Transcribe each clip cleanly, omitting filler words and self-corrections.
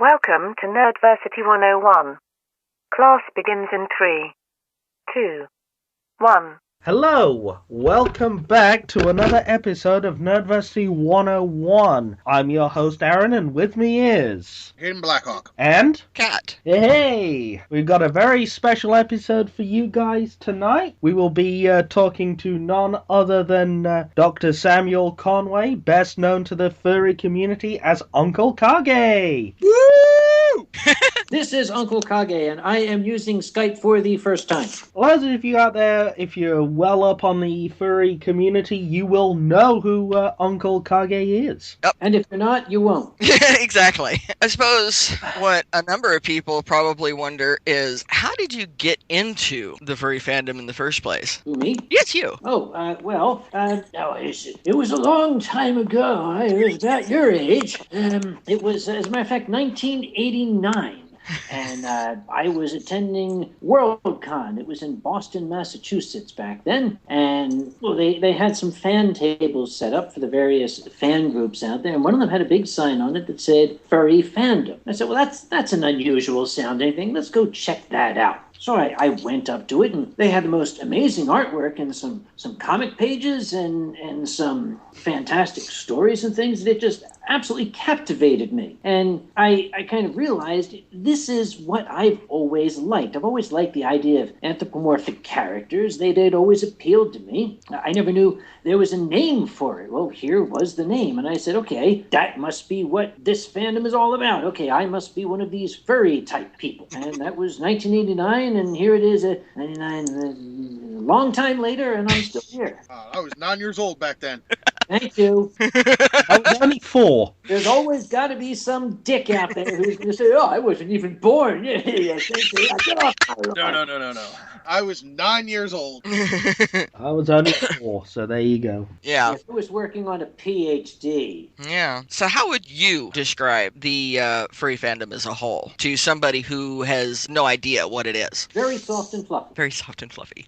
Welcome to Nerdversity 101. Class begins in 3, 2, 1. Hello, welcome back to another episode of Nerdversity 101. I'm your host Aaron, and with me is... Hayden Blackhawk. And... Cat. Hey! We've got a very special episode for you guys tonight. We will be talking to none other than Dr. Samuel Conway, best known to the furry community as Uncle Kage. Woo! This is Uncle Kage, and I am using Skype for the first time. Well, those of you out there, if you're well up on the furry community, you will know who Uncle Kage is. Yep. And if you're not, you won't. Exactly. I suppose what a number of people probably wonder is, how did you get into the furry fandom in the first place? Who, me? Yes, you. Oh, it was a long time ago. I was about your age. It was, as a matter of fact, 1989. And I was attending WorldCon. It was in Boston, Massachusetts back then. And well, they had some fan tables set up for the various fan groups out there. And one of them had a big sign on it that said, Furry Fandom. I said, well, that's an unusual sounding thing. Let's go check that out. So I went up to it, and they had the most amazing artwork and some comic pages and some fantastic stories and things that just absolutely captivated me. And I kind of realized this is what I've always liked. I've always liked the idea of anthropomorphic characters. They'd always appealed to me. I never knew there was a name for it. Well, here was the name. And I said, okay, that must be what this fandom is all about. Okay, I must be one of these furry type people. And that was 1989, and here it is at 99, a long time later, and I'm still here. I was 9 years old back then. Thank you. I was only 4. There's always got to be some dick out there who's going to say, oh, I wasn't even born. Get off. No. I was 9 years old. I was only 4, so there you go. Yeah. If I was working on a PhD. Yeah. So how would you describe the furry fandom as a whole to somebody who has no idea what it is? Very soft and fluffy. Very soft and fluffy.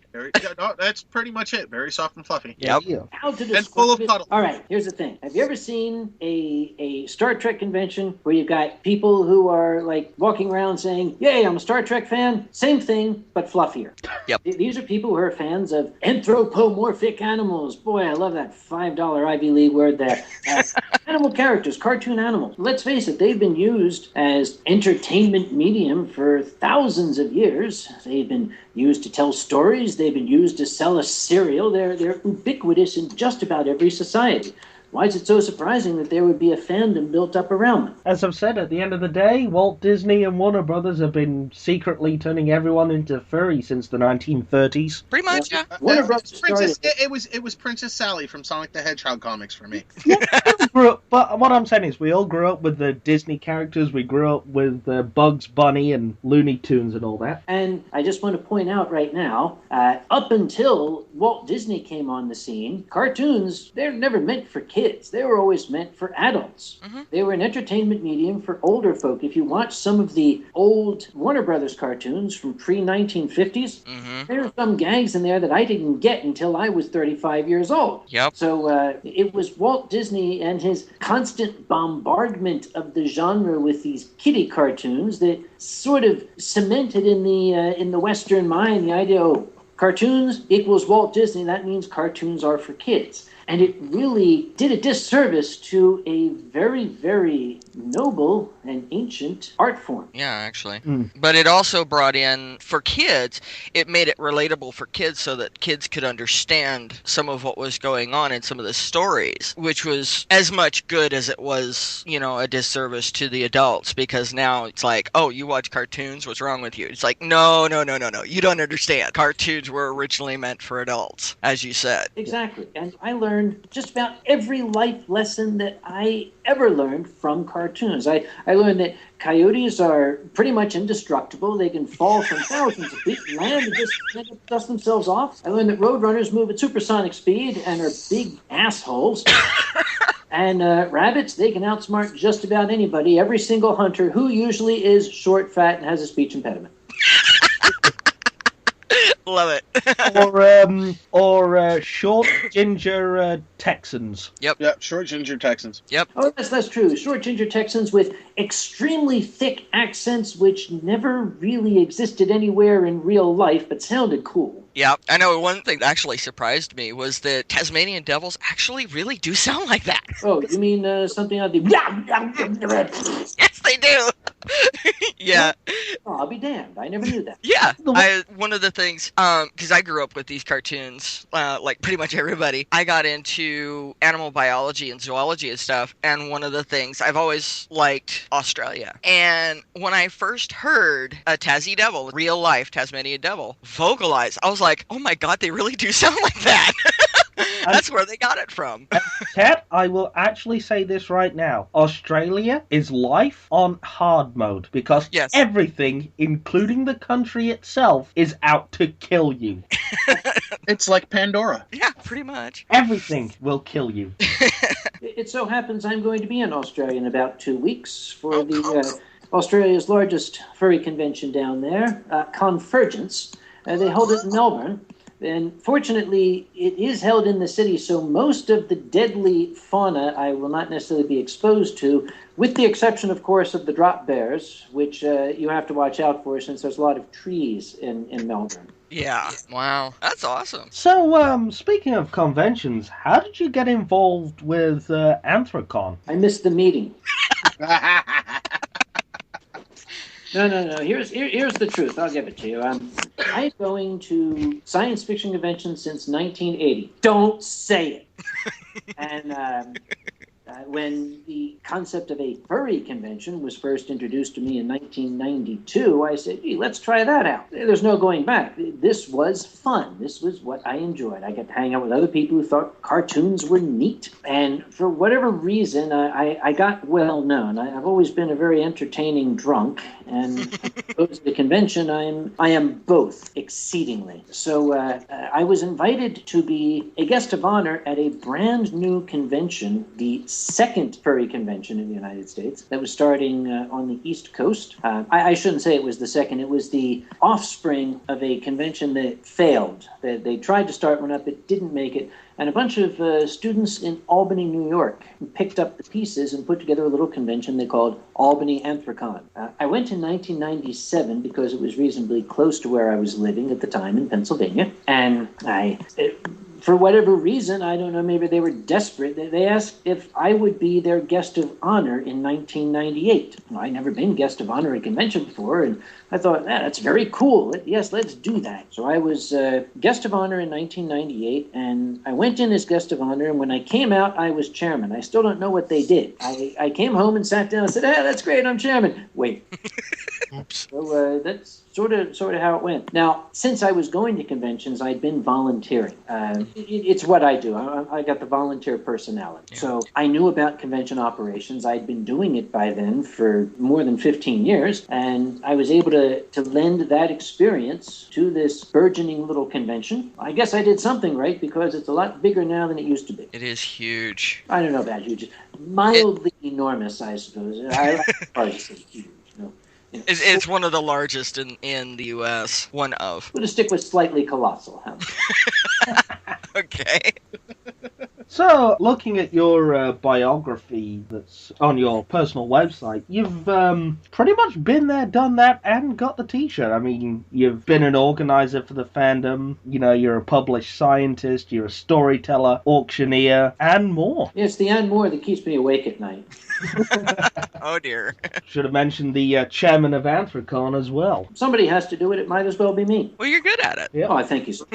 No, that's pretty much it. Very soft and fluffy. Yep. Yeah. How to And describe full of it? puddles. All right, here's the thing. Have you ever seen a Star Trek convention where you've got people who are like walking around saying, yay, I'm a Star Trek fan? Same thing, but fluffier. Yep. These are people who are fans of anthropomorphic animals. Boy, I love that $5 Ivy League word there. Animal characters, cartoon animals. Let's face it, they've been used as entertainment medium for thousands of years. They've been used to tell stories. They've been used to sell a cereal. They're ubiquitous in just about every society. Why is it so surprising that there would be a fandom built up around them? As I've said, at the end of the day, Walt Disney and Warner Brothers have been secretly turning everyone into furry since the 1930s. Pretty much, yeah. Warner Brothers started It was Princess Sally from Sonic the Hedgehog comics for me. But what I'm saying is we all grew up with the Disney characters, we grew up with Bugs Bunny and Looney Tunes and all that. And I just want to point out right now, up until Walt Disney came on the scene, cartoons, they're never meant for kids. They were always meant for adults. Mm-hmm. They were an entertainment medium for older folk. If you watch some of the old Warner Brothers cartoons from pre-1950s, there are some gags in there that I didn't get until I was 35 years old. Yep. So it was Walt Disney and his constant bombardment of the genre with these kiddie cartoons that sort of cemented in the Western mind the idea, oh, cartoons equals Walt Disney, that means cartoons are for kids. And it really did a disservice to a very, very noble and ancient art form. Yeah, actually. But it also brought in, for kids, it made it relatable for kids so that kids could understand some of what was going on in some of the stories, which was as much good as it was, a disservice to the adults, because now it's like, oh, you watch cartoons, what's wrong with you? It's like, no, you don't understand. Cartoons were originally meant for adults, as you said. Exactly. And I learned just about every life lesson that I ever learned from cartoons. I learned that coyotes are pretty much indestructible. They can fall from thousands of feet and land and just dust themselves off. I learned that roadrunners move at supersonic speed and are big assholes. And rabbits, they can outsmart just about anybody, every single hunter who usually is short, fat, and has a speech impediment. Love it. or short ginger Texans. Yep, short ginger Texans. Yep. Oh, that's true. Short ginger Texans with extremely thick accents, which never really existed anywhere in real life, but sounded cool. Yeah, I know one thing that actually surprised me was that Tasmanian devils actually really do sound like that. Oh, you mean something on the... Yes, they do. Yeah. Oh, I'll be damned. I never knew that. Yeah. One of the things, because I grew up with these cartoons, like pretty much everybody, I got into animal biology and zoology and stuff, and one of the things, I've always liked Australia. And when I first heard a Tassie devil, real life Tasmanian devil, vocalize, I was like, oh my god, they really do sound like that. That's where they got it from. Ted, I will actually say this right now. Australia is life on hard mode because everything, including the country itself, is out to kill you. It's like Pandora. Yeah, pretty much. Everything will kill you. It so happens I'm going to be in Australia in about 2 weeks for Australia's largest furry convention down there, Convergence. They hold it in Melbourne. And fortunately, it is held in the city, so most of the deadly fauna I will not necessarily be exposed to, with the exception, of course, of the drop bears, which you have to watch out for since there's a lot of trees in Melbourne. Yeah. Wow. That's awesome. So, speaking of conventions, how did you get involved with Anthrocon? I missed the meeting. No. Here's the truth. I'll give it to you. I'm going to science fiction conventions since 1980. Don't say it. And when the concept of a furry convention was first introduced to me in 1992, I said, gee, let's try that out. There's no going back. This was fun. This was what I enjoyed. I got to hang out with other people who thought cartoons were neat. And for whatever reason, I got well known. I've always been a very entertaining drunk. And at the convention, I am both exceedingly. So I was invited to be a guest of honor at a brand new convention, the second furry convention in the United States that was starting on the East Coast. I shouldn't say it was the second. It was the offspring of a convention that failed. They tried to start one up. It didn't make it. And a bunch of students in Albany, New York, picked up the pieces and put together a little convention they called Albany Anthrocon. I went in 1997 because it was reasonably close to where I was living at the time in Pennsylvania. And for whatever reason, I don't know, maybe they were desperate. They asked if I would be their guest of honor in 1998. I'd never been guest of honor at a convention before, and I thought, that's very cool. Yes, let's do that. So I was guest of honor in 1998, and I went in as guest of honor, and when I came out, I was chairman. I still don't know what they did. I came home and sat down and said, that's great, I'm chairman. Wait. Oops. So that's sort of how it went. Now, since I was going to conventions, I'd been volunteering. It's what I do. I got the volunteer personality. Yeah. So I knew about convention operations. I'd been doing it by then for more than 15 years, and I was able to lend that experience to this burgeoning little convention. I guess I did something right because it's a lot bigger now than it used to be. It is huge. I don't know about huge. Mildly enormous, I suppose. I like hard to say huge. It's one of the largest in the U.S. One of. We'll just stick with slightly colossal. Huh? Okay. So, looking at your biography that's on your personal website, you've pretty much been there, done that, and got the t-shirt. I mean, you've been an organizer for the fandom, you're a published scientist, you're a storyteller, auctioneer, and more. It's the and more that keeps me awake at night. Oh, dear. Should have mentioned the chairman of Anthrocon as well. Somebody has to do it. It might as well be me. Well, you're good at it. Yeah. Oh, I thank you, sir.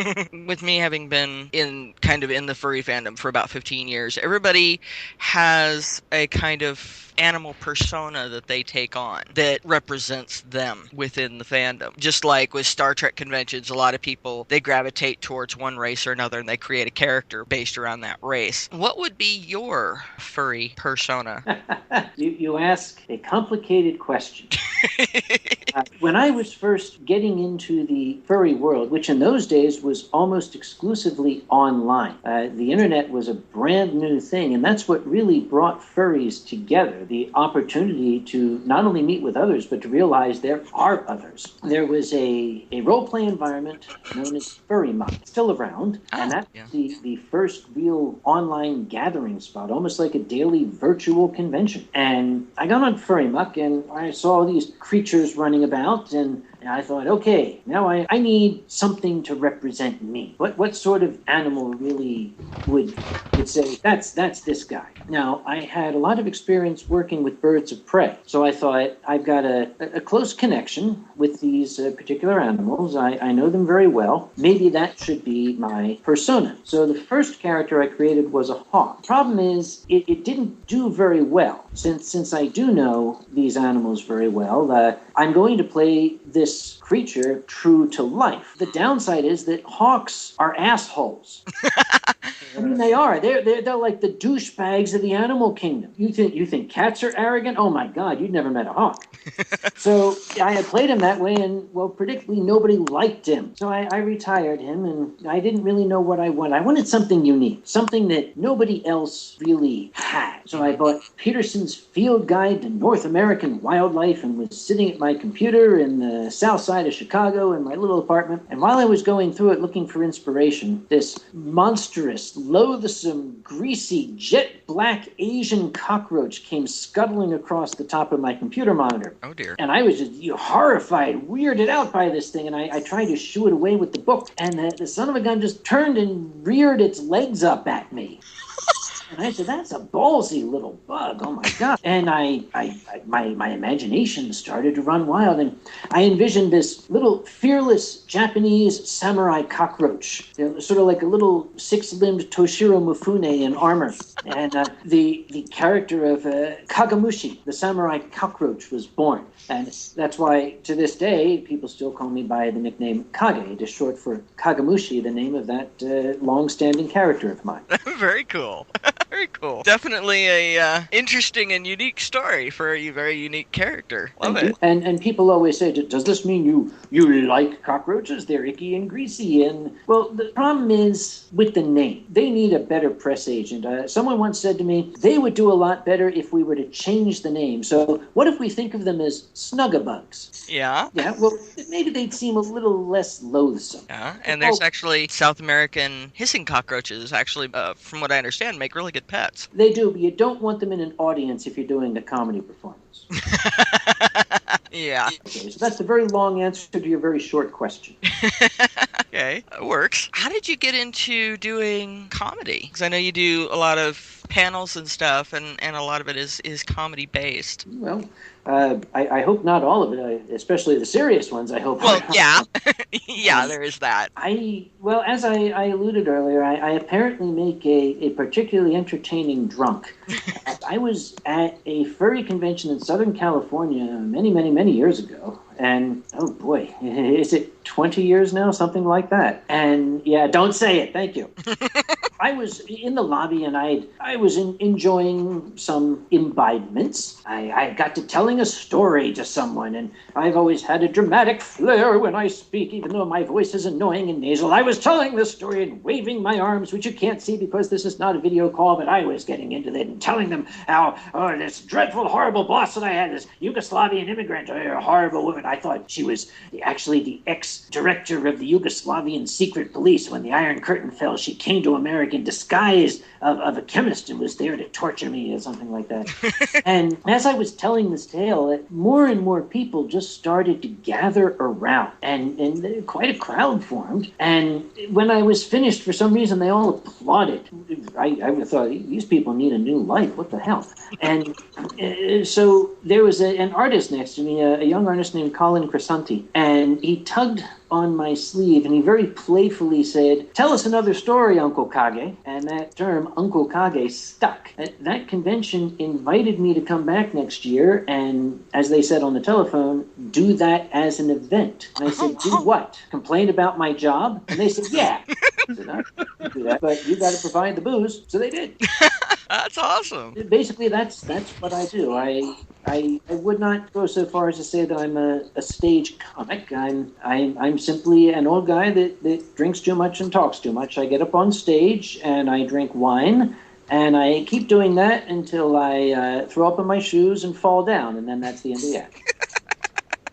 With me having been in the furry fandom for about 15 years, everybody has a kind of animal persona that they take on that represents them within the fandom. Just like with Star Trek conventions, a lot of people, they gravitate towards one race or another and they create a character based around that race. What would be your furry persona? You ask a complicated question. When I was first getting into the furry world, which in those days was almost exclusively online, the internet was a brand new thing, and that's what really brought furries together, the opportunity to not only meet with others, but to realize there are others. There was a role-play environment known as Furry Muck, still around, and that's the first real online gathering spot, almost like a daily virtual convention. And I got on Furry Muck, and I saw these creatures running about, and I thought, okay, now I need something to represent me. What sort of animal really would say, that's this guy? Now, I had a lot of experience working with birds of prey, so I thought, I've got a close connection with these particular animals. I know them very well. Maybe that should be my persona. So the first character I created was a hawk. Problem is, it didn't do very well. Since I do know these animals very well, I'm going to play this creature true to life. The downside is that hawks are assholes. I mean, they are. They're like the douchebags of the animal kingdom. You think cats are arrogant? Oh my God, you'd never met a hawk. So I had played him that way, and well, predictably nobody liked him. So I retired him, and I didn't really know what I wanted. I wanted something unique, something that nobody else really had. So I bought Peterson's Field Guide to North American Wildlife and was sitting at my computer in the south side of Chicago in my little apartment. And while I was going through it looking for inspiration, this monstrous, loathsome, greasy, jet black Asian cockroach came scuttling across the top of my computer monitor. Oh dear. And I was just horrified, weirded out by this thing, and I tried to shoo it away with the book, and the son of a gun just turned and reared its legs up at me. And I said, that's a ballsy little bug. Oh, my God. And my imagination started to run wild. And I envisioned this little fearless Japanese samurai cockroach, sort of like a little six-limbed Toshiro Mifune in armor. And the character of Kagamushi, the samurai cockroach, was born. And that's why, to this day, people still call me by the nickname Kage. It is short for Kagamushi, the name of that long-standing character of mine. Very cool. Very cool. Definitely a interesting and unique story for a very unique character. Love it. And people always say, does this mean you like cockroaches? They're icky and greasy. And well, the problem is with the name. They need a better press agent. Someone once said to me, they would do a lot better if we were to change the name. So what if we think of them as snuggabugs? Yeah. Yeah, well, maybe they'd seem a little less loathsome. Yeah, and there's actually South American hissing cockroaches, actually, from what I understand, make really good pets. They do, but you don't want them in an audience if you're doing a comedy performance. Yeah. Okay, so that's a very long answer to your very short question. Okay, it works. How did you get into doing comedy? Because I know you do a lot of panels and stuff, and a lot of it is comedy based. Well, I hope not all of it, especially the serious ones, I hope. Well, yeah. Yeah, there is that. As I alluded earlier, I apparently make a particularly entertaining drunk. I was at a furry convention in Southern California many years ago. And, oh boy, is it 20 years now? Something like that. And, yeah, don't say it. Thank you. I was in the lobby, and I was enjoying some imbibements. I got to telling a story to someone, and I've always had a dramatic flair when I speak, even though my voice is annoying and nasal. I was telling this story and waving my arms, which you can't see because this is not a video call, but I was getting into it and telling them how, this dreadful, horrible boss that I had, this Yugoslavian immigrant, a horrible woman. I thought she was actually the ex-director of the Yugoslavian secret police. When the Iron Curtain fell, she came to America in disguise of a chemist and was there to torture me or something like that. And as I was telling this tale, more and more people just started to gather around, and quite a crowd formed. And when I was finished, for some reason, they all applauded. I thought, these people need a new life. What the hell? And so there was an artist next to me, a young artist named Colin Crisanti, and he tugged on my sleeve, and he very playfully said, "Tell us another story, Uncle Kage." And that term, Uncle Kage, stuck. That convention invited me to come back next year and, as they said on the telephone, do that as an event. And I said, do what? Complain about my job? And they said, yeah. I said, I can do that, but you got to provide the booze. So they did. That's awesome. Basically, that's what I do. I would not go so far as to say that I'm a stage comic. I'm simply an old guy that drinks too much and talks too much. I get up on stage and I drink wine, and I keep doing that until I throw up in my shoes and fall down, and then that's the end of the act.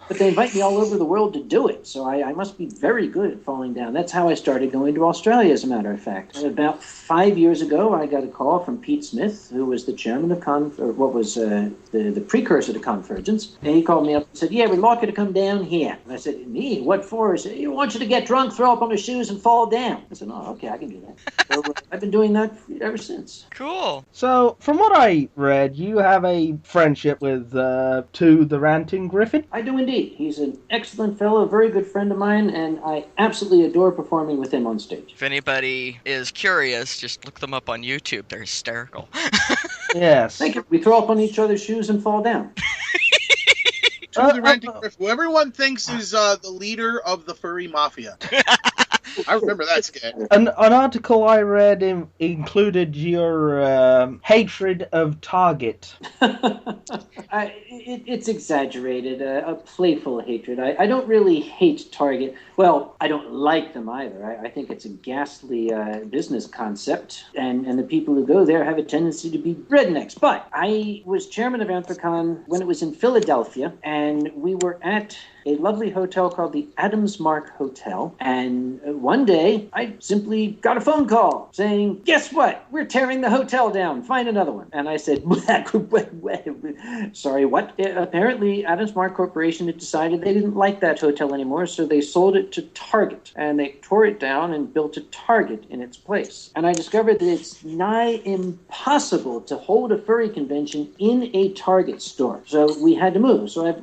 But they invite me all over the world to do it, so I must be very good at falling down. That's how I started going to Australia, as a matter of fact. About 5 years ago, I got a call from Pete Smith, who was the chairman of the precursor to Convergence. And he called me up and said, "Yeah, we'd like you to come down here." And I said, "Me? What for?" He said, "I want you to get drunk, throw up on the shoes, and fall down." I said, "Oh, okay, I can do that." So I've been doing that ever since. Cool. So, from what I read, you have a friendship with To the Ranting Griffin? I do indeed. He's an excellent fellow, a very good friend of mine, and I absolutely adore performing with him on stage. If anybody is curious, just look them up on YouTube. They're hysterical. Yes. Thank you. We throw up on each other's shoes and fall down. To the Ranting Griffin, who everyone thinks is the leader of the furry mafia. I remember that skit. An article I read included your hatred of Target. It's exaggerated, a playful hatred. I don't really hate Target. Well, I don't like them either. I think it's a ghastly business concept, and the people who go there have a tendency to be rednecks. But I was chairman of Anthrocon when it was in Philadelphia, and we were at a lovely hotel called the Adams Mark Hotel. And one day, I simply got a phone call saying, "Guess what? We're tearing the hotel down. Find another one." And I said, "Sorry, what?" Apparently, Adams Mark Corporation had decided they didn't like that hotel anymore, so they sold it to Target. And they tore it down and built a Target in its place. And I discovered that it's nigh impossible to hold a furry convention in a Target store. So we had to move. So I've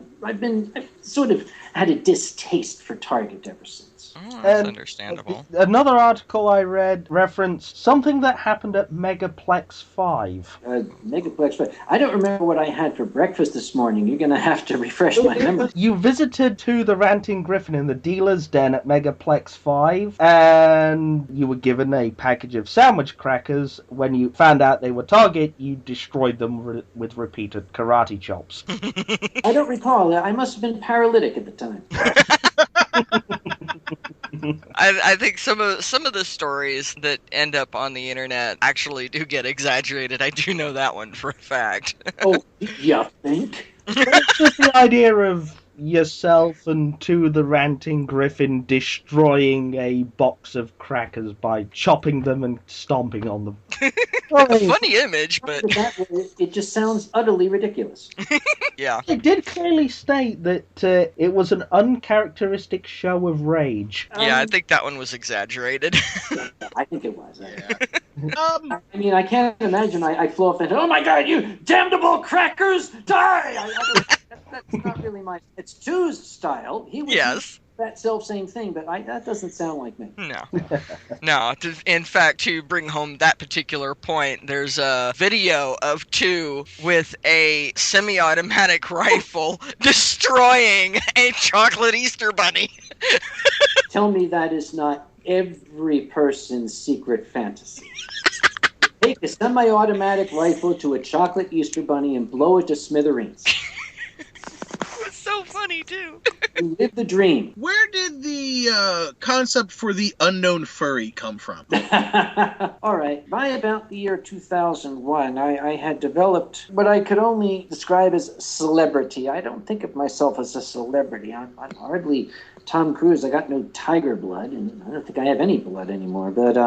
sort of had a distaste for Target ever since. Oh, that's understandable. Another article I read referenced something that happened at Megaplex 5. Megaplex 5. I don't remember what I had for breakfast this morning. You're going to have to refresh my memory. You visited To the Ranting Griffin in the dealer's den at Megaplex 5, and you were given a package of sandwich crackers. When you found out they were Target, you destroyed them with repeated karate chops. I don't recall. I must have been paralytic at the time. I think some of the stories that end up on the internet actually do get exaggerated. I do know that one for a fact. Oh, you think? It's just the idea of yourself and To the Ranting Griffin destroying a box of crackers by chopping them and stomping on them. A funny image, but it just sounds utterly ridiculous. Yeah. It did clearly state that it was an uncharacteristic show of rage. Yeah, I think that one was exaggerated. I think it was. Yeah. I mean, I can't imagine I flew off and, "Oh my God, you damnable crackers, die!" That's not really my... It's Tu's style. He would do that self-same thing, but that doesn't sound like me. No. No. In fact, to bring home that particular point, there's a video of Tu with a semi-automatic rifle destroying a chocolate Easter bunny. Tell me that is not every person's secret fantasy. Take a semi-automatic rifle to a chocolate Easter bunny and blow it to smithereens. It's so funny, too. You live the dream. Where did the concept for the unknown furry come from? All right. By about the year 2001, I had developed what I could only describe as celebrity. I don't think of myself as a celebrity. I'm hardly Tom Cruise. I got no tiger blood, and I don't think I have any blood anymore. But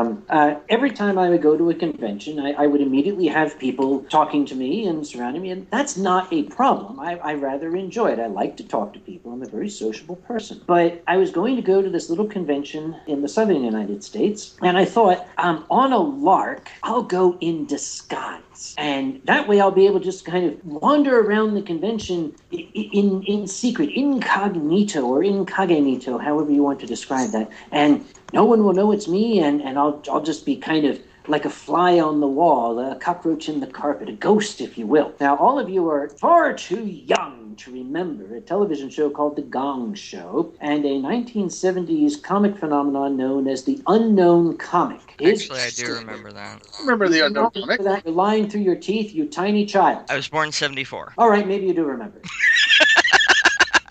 every time I would go to a convention, I would immediately have people talking to me and surrounding me, and that's not a problem. I rather enjoy it. I like to talk to people. I'm a very sociable person. But I was going to go to this little convention in the southern United States, and I thought, on a lark, I'll go in disguise. And that way I'll be able to just kind of wander around the convention in secret, incognito or incognito, however you want to describe that. And no one will know it's me, and I'll just be kind of like a fly on the wall, a cockroach in the carpet, a ghost, if you will. Now, all of you are far too young young to remember a television show called The Gong Show and a 1970s comic phenomenon known as the Unknown Comic. Actually, I do remember that. Remember the Unknown Comic? That you're lying through your teeth, you tiny child. I was born in 74. All right, maybe you do remember.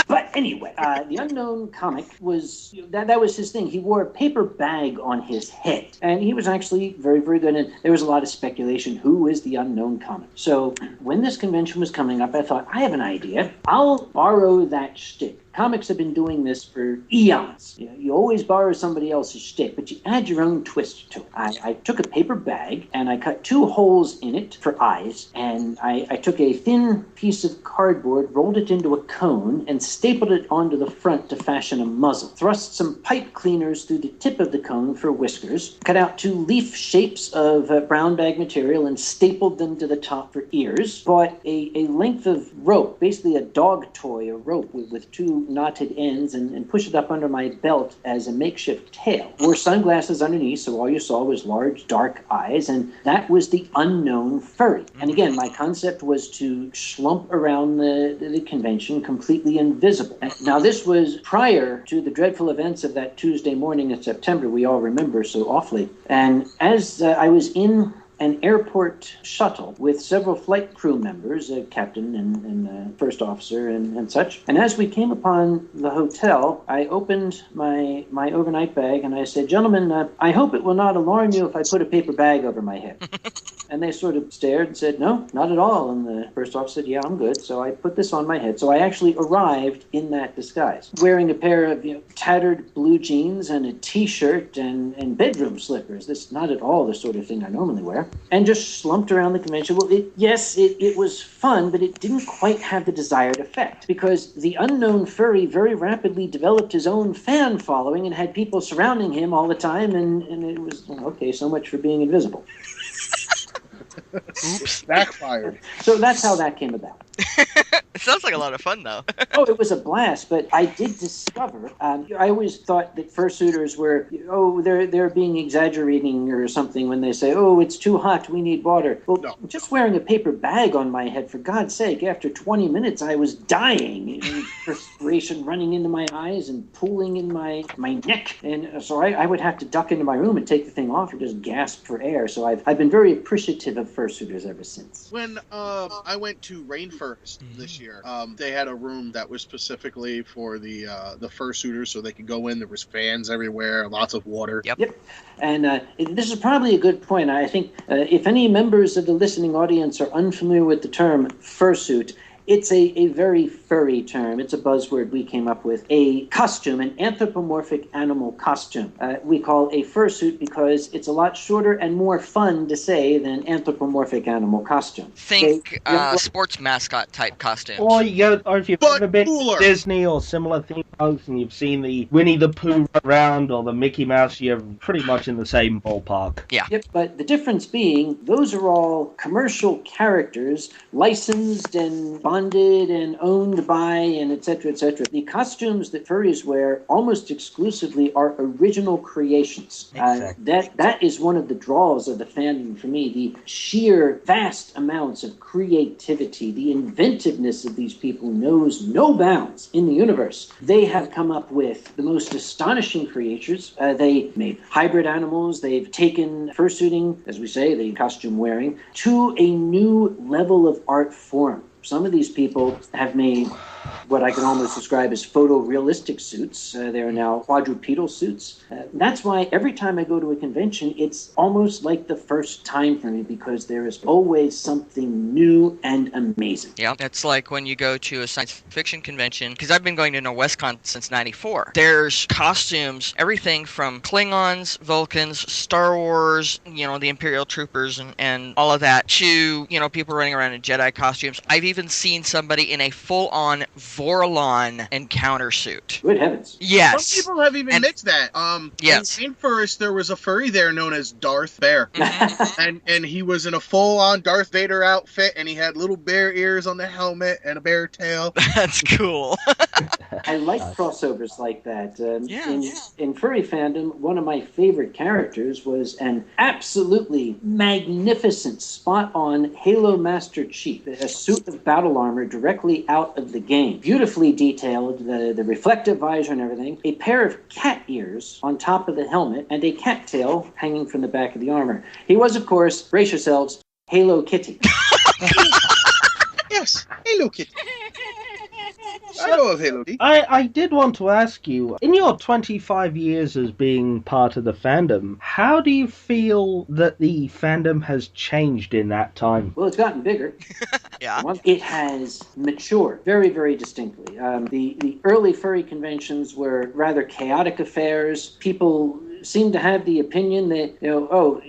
But anyway, the Unknown Comic was, that was his thing. He wore a paper bag on his head. And he was actually very, very good. And there was a lot of speculation, who is the Unknown Comic? So when this convention was coming up, I thought, I have an idea. I'll borrow that shtick. Comics have been doing this for eons. You always borrow somebody else's shtick, but you add your own twist to it. I took a paper bag, and I cut 2 holes in it for eyes, and I took a thin piece of cardboard, rolled it into a cone, and stapled it onto the front to fashion a muzzle. Thrust some pipe cleaners through the tip of the cone for whiskers, cut out 2 leaf shapes of brown bag material, and stapled them to the top for ears. Bought a length of rope, basically a dog toy, a rope with 2 knotted ends, and pushed it up under my belt as a makeshift tail. Wore sunglasses underneath, so all you saw was large, dark eyes, and that was the Unknown Furry. And again, my concept was to slump around the convention completely invisible. Now, this was prior to the dreadful events of that Tuesday morning in September we all remember so awfully. And as I was in an airport shuttle with several flight crew members, a captain and first officer and such. And as we came upon the hotel, I opened my overnight bag and I said, "Gentlemen, I hope it will not alarm you if I put a paper bag over my head." And they sort of stared and said, "No, not at all." And the first officer said, "Yeah, I'm good." So I put this on my head. So I actually arrived in that disguise, wearing a pair of tattered blue jeans and a T-shirt and bedroom slippers. That's not at all the sort of thing I normally wear. And just slumped around the convention. Well, it was fun, but it didn't quite have the desired effect, because the Unknown Furry very rapidly developed his own fan following and had people surrounding him all the time, and it was, okay, so much for being invisible. Oops, backfired. So that's how that came about. It sounds like a lot of fun, though. Oh, it was a blast, but I did discover, I always thought that fursuiters were, they're being exaggerating or something when they say, it's too hot, we need water. Well, no. Just wearing a paper bag on my head, for God's sake, after 20 minutes I was dying. Perspiration running into my eyes and pooling in my neck. And so I would have to duck into my room and take the thing off or just gasp for air. So I've been very appreciative of fursuiters ever since. When I went to Rainforest this year, they had a room that was specifically for the fursuiters, so they could go in. There was fans everywhere, lots of water. Yep. And this is probably a good point. I think if any members of the listening audience are unfamiliar with the term fursuit, it's a very furry term. It's a buzzword we came up with. A costume, an anthropomorphic animal costume. We call a fursuit because it's a lot shorter and more fun to say than anthropomorphic animal costume. Think sports mascot type costume. Or if you've ever been to Disney or similar theme parks and you've seen the Winnie the Pooh around or the Mickey Mouse, you're pretty much in the same ballpark. Yeah. Yep, but the difference being, those are all commercial characters, licensed and bonded and owned by and et cetera, et cetera. The costumes that furries wear almost exclusively are original creations. Exactly. That is one of the draws of the fandom for me, the sheer vast amounts of creativity, the inventiveness of these people knows no bounds in the universe. They have come up with the most astonishing creatures. They made hybrid animals. They've taken fursuiting, as we say, the costume wearing, to a new level of art form. Some of these people have made what I can almost describe as photorealistic suits. They are now quadrupedal suits. That's why every time I go to a convention, it's almost like the first time for me, because there is always something new and amazing. Yeah, it's like when you go to a science fiction convention, because I've been going to NorWestCon since '94. There's costumes, everything from Klingons, Vulcans, Star Wars, the Imperial Troopers and all of that, to, people running around in Jedi costumes. I've even seen somebody in a full-on Vorlon encounter suit. Good heavens. Yes. Some people have even mixed that. Yes. In first, there was a furry there known as Darth Bear. and he was in a full-on Darth Vader outfit, and he had little bear ears on the helmet and a bear tail. That's cool. I like crossovers like that. Yeah. In furry fandom, one of my favorite characters was an absolutely magnificent, spot-on Halo Master Chief, a suit of battle armor directly out of the game. Beautifully detailed, the reflective visor and everything, a pair of cat ears on top of the helmet, and a cattail hanging from the back of the armor. He was, of course, brace yourselves, Halo Kitty. Yes, Hello Kitty. I know of Halo Kitty. I did want to ask you, in your 25 years as being part of the fandom, how do you feel that the fandom has changed in that time? Well, it's gotten bigger. Yeah. It has matured very, very distinctly. The early furry conventions were rather chaotic affairs. People seem to have the opinion that,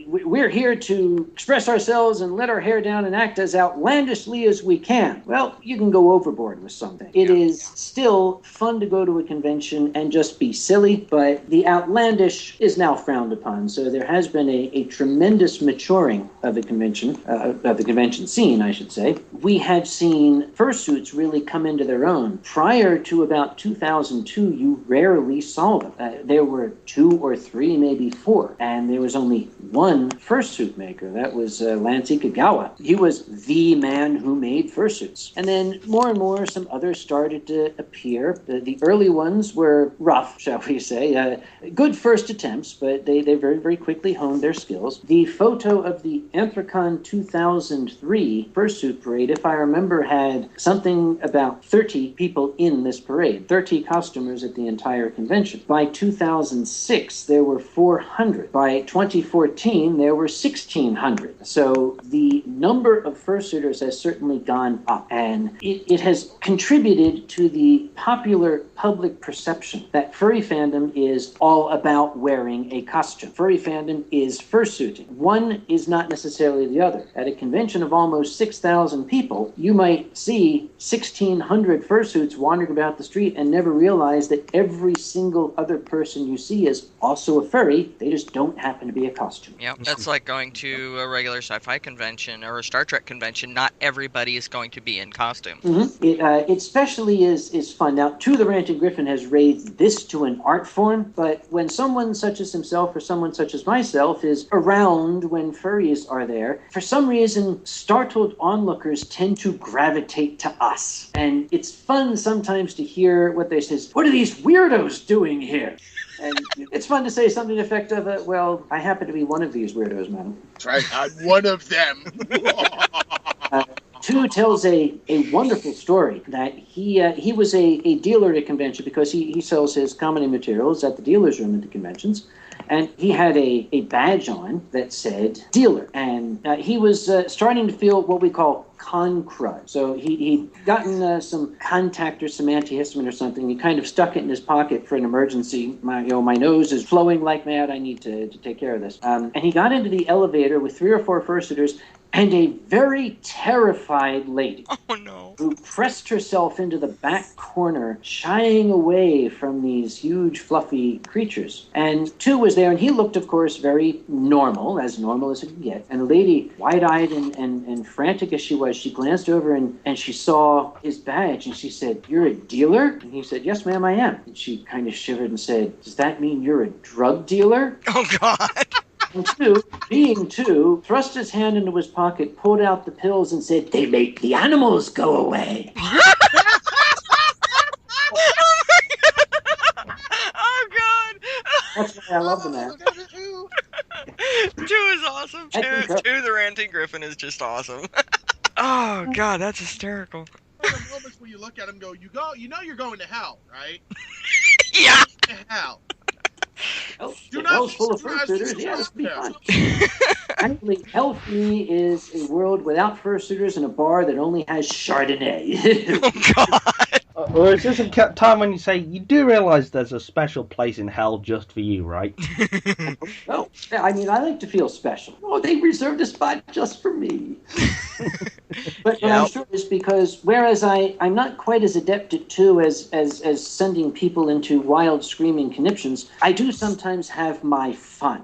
we're here to express ourselves and let our hair down and act as outlandishly as we can. Well, you can go overboard with something. It is still fun to go to a convention and just be silly, but the outlandish is now frowned upon. So there has been a tremendous maturing of the convention scene, I should say. We have seen fursuits really come into their own. Prior to about 2002, you rarely saw them. There were 2 or 3, maybe 4, and there was only one fursuit maker. That was Lance Ikagawa. He was the man who made fursuits. And then more and more, some others started to appear. The early ones were rough, shall we say. Good first attempts, but they very, very quickly honed their skills. The photo of the Anthrocon 2003 fursuit parade, if I remember, had something about 30 people in this parade, 30 costumers at the entire convention. By 2006, there were 400. By 2014, there were 1,600. So the number of fursuiters has certainly gone up, and it has contributed to the popular public perception that furry fandom is all about wearing a costume. Furry fandom is fursuiting. One is not necessarily the other. At a convention of almost 6,000 people, you might see 1,600 fursuits wandering about the street and never realize that every single other person you see is also a furry. They just don't happen to be a costume. Yeah, that's like going to a regular sci-fi convention or a Star Trek convention. Not everybody is going to be in costume. Mm-hmm. It especially is fun. Now, To the Ranting Griffin has raised this to an art form, but when someone such as himself or someone such as myself is around when furries are there, for some reason, startled onlookers tend to gravitate to us. And it's fun sometimes to hear what they say, what are these weirdos doing here? And it's fun to say something effective. Well, I happen to be one of these weirdos, madam. That's right, I'm one of them. Tu tells a wonderful story that he was a dealer at a convention because he sells his comedy materials at the dealer's room at the conventions. And he had a badge on that said dealer. And he was starting to feel what we call con crud. So he'd gotten some contact or some antihistamine or something. He kind of stuck it in his pocket for an emergency. My nose is flowing like mad. I need to take care of this. And he got into the elevator with 3 or 4 fursuiters and a very terrified lady. Oh, no. Who pressed herself into the back corner, shying away from these huge, fluffy creatures. And Tu was there, and he looked, of course, very normal as it could get. And the lady, wide-eyed and frantic as she was, she glanced over and she saw his badge, and she said, "You're a dealer?" And he said, "Yes, ma'am, I am." And she kind of shivered and said, "Does that mean you're a drug dealer?" Oh, God. And Tu, being Tu, thrust his hand into his pocket, pulled out the pills, and said, "They make the animals go away." Oh, God. That's why I love the man. Tu is awesome. Tu, the Ranting Griffin, is just awesome. Oh, God, that's hysterical. There are moments where you look at him and go, you know you're going to hell, right? Yeah. To hell. Hell's full of fursuiters. Yeah, this would be fun. Actually, Hell Free is a world without fursuiters and a bar that only has Chardonnay. Oh, God. Or is this a time when you say, you do realize there's a special place in hell just for you, right? Oh, I mean, I like to feel special. Oh, they reserved a spot just for me. But I'm sure it's because whereas I'm not quite as adept at two as sending people into wild screaming conniptions, I do sometimes have my fun.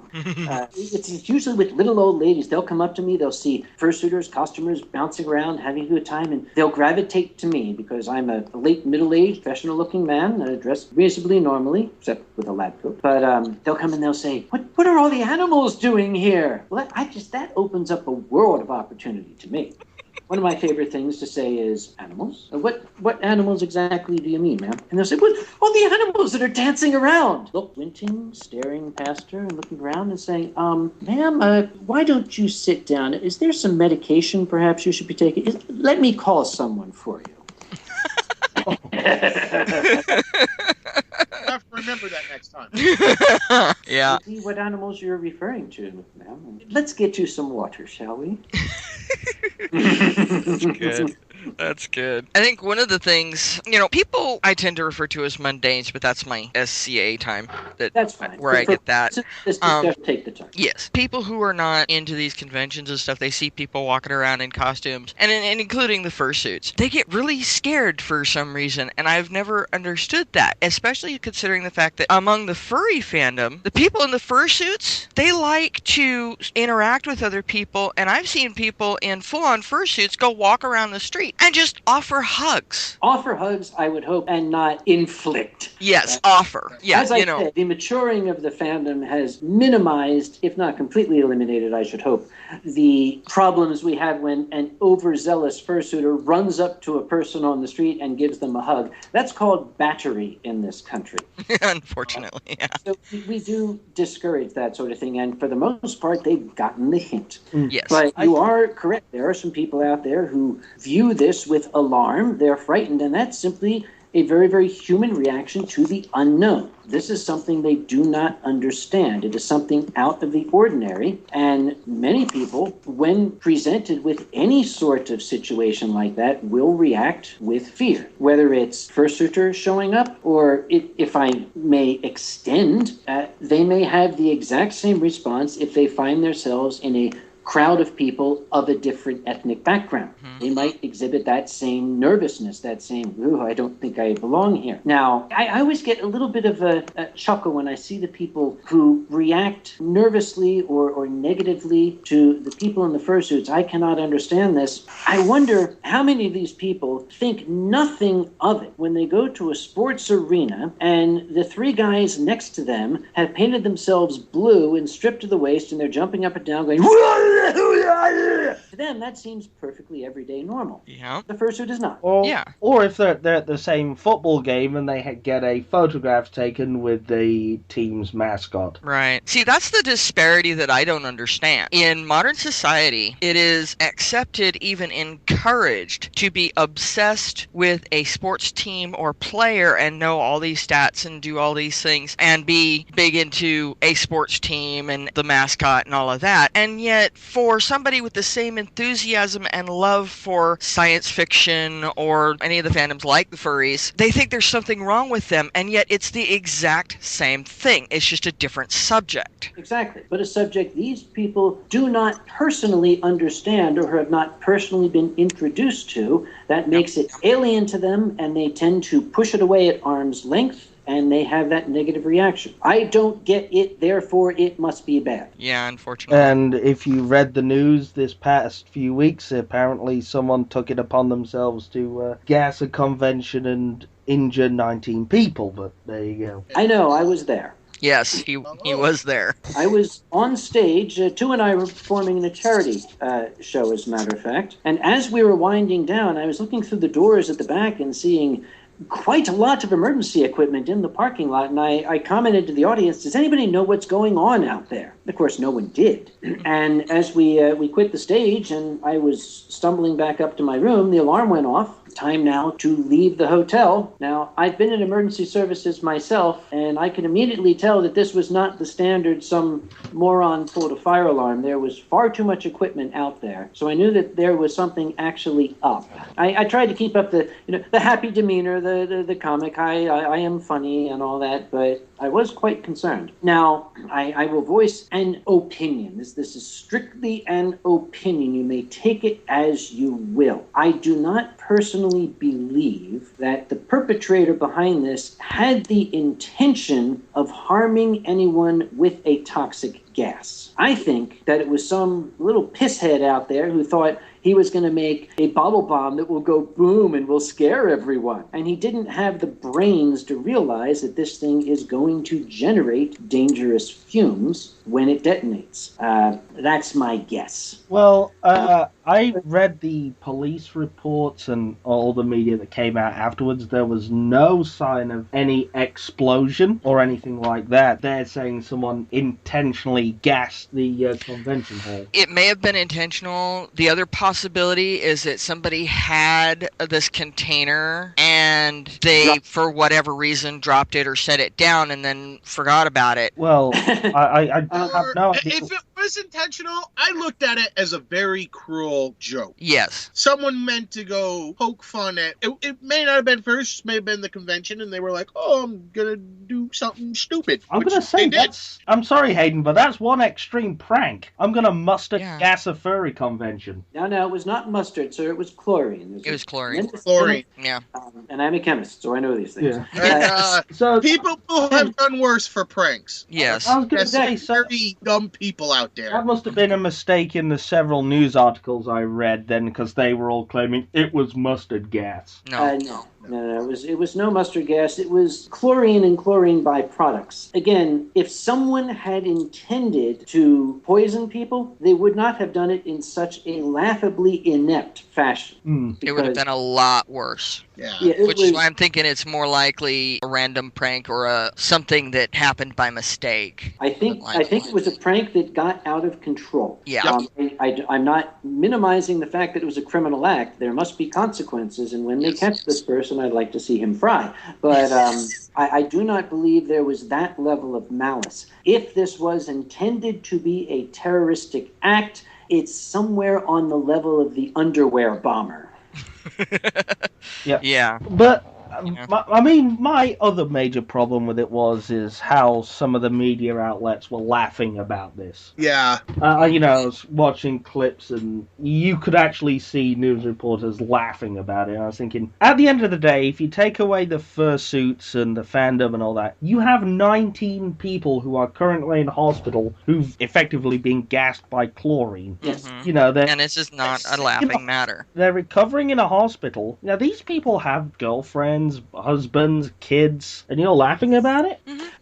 It's usually with little old ladies. They'll come up to me, they'll see fursuiters, costumers bouncing around, having a good time, and they'll gravitate to me because I'm a late middle-aged, professional-looking man, dressed reasonably normally, except with a lab coat. But they'll come and they'll say, "What are all the animals doing here?" Well, that opens up a world of opportunity to me. One of my favorite things to say is animals. What animals exactly do you mean, ma'am? And they'll say, "What? All the animals that are dancing around." Look, squinting, staring past her and looking around and saying, "Ma'am, why don't you sit down? Is there some medication perhaps you should be taking? Let me call someone for you." I have to remember that next time. Yeah. See what animals you're referring to, ma'am. Let's get you some water, shall we? That's good. That's good. I think one of the things, people I tend to refer to as mundanes, but that's my SCA time. That's fine. Where I get that. This discussion, take the time. Yes. People who are not into these conventions and stuff, they see people walking around in costumes, and including the fursuits. They get really scared for some reason, and I've never understood that, especially considering the fact that among the furry fandom, the people in the fursuits, they like to interact with other people, and I've seen people in full-on fursuits go walk around the street and just offer hugs. Offer hugs, I would hope, and not inflict. Yes, offer. Yeah, as I said, the maturing of the fandom has minimized, if not completely eliminated, I should hope, the problems we have when an overzealous fursuiter runs up to a person on the street and gives them a hug. That's called battery in this country. Unfortunately, yeah. So we do discourage that sort of thing, and for the most part, they've gotten the hint. Yes. But you are correct. There are some people out there who view this with alarm. They're frightened, and that's simply a very, very human reaction to the unknown. This is something they do not understand. It is something out of the ordinary, and many people, when presented with any sort of situation like that, will react with fear. Whether it's fursuiter showing up, or if I may extend, they may have the exact same response if they find themselves in a crowd of people of a different ethnic background. Mm-hmm. They might exhibit that same nervousness, that same, "Ooh, I don't think I belong here." Now, I always get a little bit of a chuckle when I see the people who react nervously or negatively to the people in the fursuits. I cannot understand this. I wonder how many of these people think nothing of it when they go to a sports arena and the three guys next to them have painted themselves blue and stripped to the waist, and they're jumping up and down going, "Whoa!" To them, that seems perfectly everyday normal. Yeah. The fursuit is not. Or if they're at the same football game and they get a photograph taken with the team's mascot. Right. See, that's the disparity that I don't understand. In modern society, it is accepted, even encouraged, to be obsessed with a sports team or player and know all these stats and do all these things and be big into a sports team and the mascot and all of that. And yet, for somebody with the same enthusiasm and love for science fiction or any of the fandoms like the furries, they think there's something wrong with them, and yet it's the exact same thing. It's just a different subject. Exactly. But a subject these people do not personally understand or have not personally been introduced to, that makes it alien to them, and they tend to push it away at arm's length, and they have that negative reaction. I don't get it, therefore it must be bad. Yeah, unfortunately. And if you read the news this past few weeks, apparently someone took it upon themselves to gas a convention and injure 19 people, but there you go. I know, I was there. Yes, he was there. I was on stage. Tu and I were performing in a charity show, as a matter of fact. And as we were winding down, I was looking through the doors at the back and seeing quite a lot of emergency equipment in the parking lot, and I commented to the audience, "Does anybody know what's going on out there?" Of course, no one did. And as we quit the stage and I was stumbling back up to my room, the alarm went off. time now to leave the hotel. Now, I've been in emergency services myself, and I can immediately tell that this was not the standard some moron pulled a fire alarm. There was far too much equipment out there, so I knew that there was something actually up. I tried to keep up the happy demeanor, the comic. I am funny and all that, but I was quite concerned. Now, I will voice an opinion. This is strictly an opinion. You may take it as you will. I do not personally believe that the perpetrator behind this had the intention of harming anyone with a toxic gas. I think that it was some little pisshead out there who thought he was going to make a bottle bomb that will go boom and will scare everyone. And he didn't have the brains to realize that this thing is going to generate dangerous fumes when it detonates. That's my guess. Well, I read the police reports and all the media that came out afterwards. There was no sign of any explosion or anything like that. They're saying someone intentionally gassed the convention hall. It may have been intentional. The other possibility is that somebody had this container and they, for whatever reason, dropped it or set it down and then forgot about it. Well, I have no idea. If it was intentional, I looked at it as a very cruel joke. Yes. Someone meant to go poke fun at it. It may not have been first, may have been the convention, and they were like, "Oh, I'm gonna do something stupid." I'm gonna say that's. I'm sorry, Hayden, but that's one extreme prank. I'm gonna mustard gas a furry convention. No, it was not mustard, sir. It was chlorine. It was chlorine. Chlorine. Yeah. And I'm a chemist, so I know these things. Yeah. So people have done worse for pranks. Yes. I was gonna say, very dumb people out there. That must have been a mistake in the several news articles I read then, because they were all claiming it was mustard gas. No. It was no mustard gas. It was chlorine and chlorine byproducts. Again, if someone had intended to poison people, they would not have done it in such a laughably inept fashion. It would have been a lot worse. Which is why I'm thinking it's more likely a random prank or something that happened by mistake. I think it was a prank that got out of control. Yeah. I'm not minimizing the fact that it was a criminal act. There must be consequences, and when they catch this person, I'd like to see him fry. But I do not believe there was that level of malice. If this was intended to be a terroristic act, it's somewhere on the level of the underwear bomber. Yeah. But my other major problem with it is how some of the media outlets were laughing about this. Yeah. I was watching clips and you could actually see news reporters laughing about it. And I was thinking, at the end of the day, if you take away the fursuits and the fandom and all that, you have 19 people who are currently in hospital who've effectively been gassed by chlorine. Yes. And this is not a laughing matter. They're recovering in a hospital. Now, these people have girlfriends, husbands, kids, and you're laughing about it?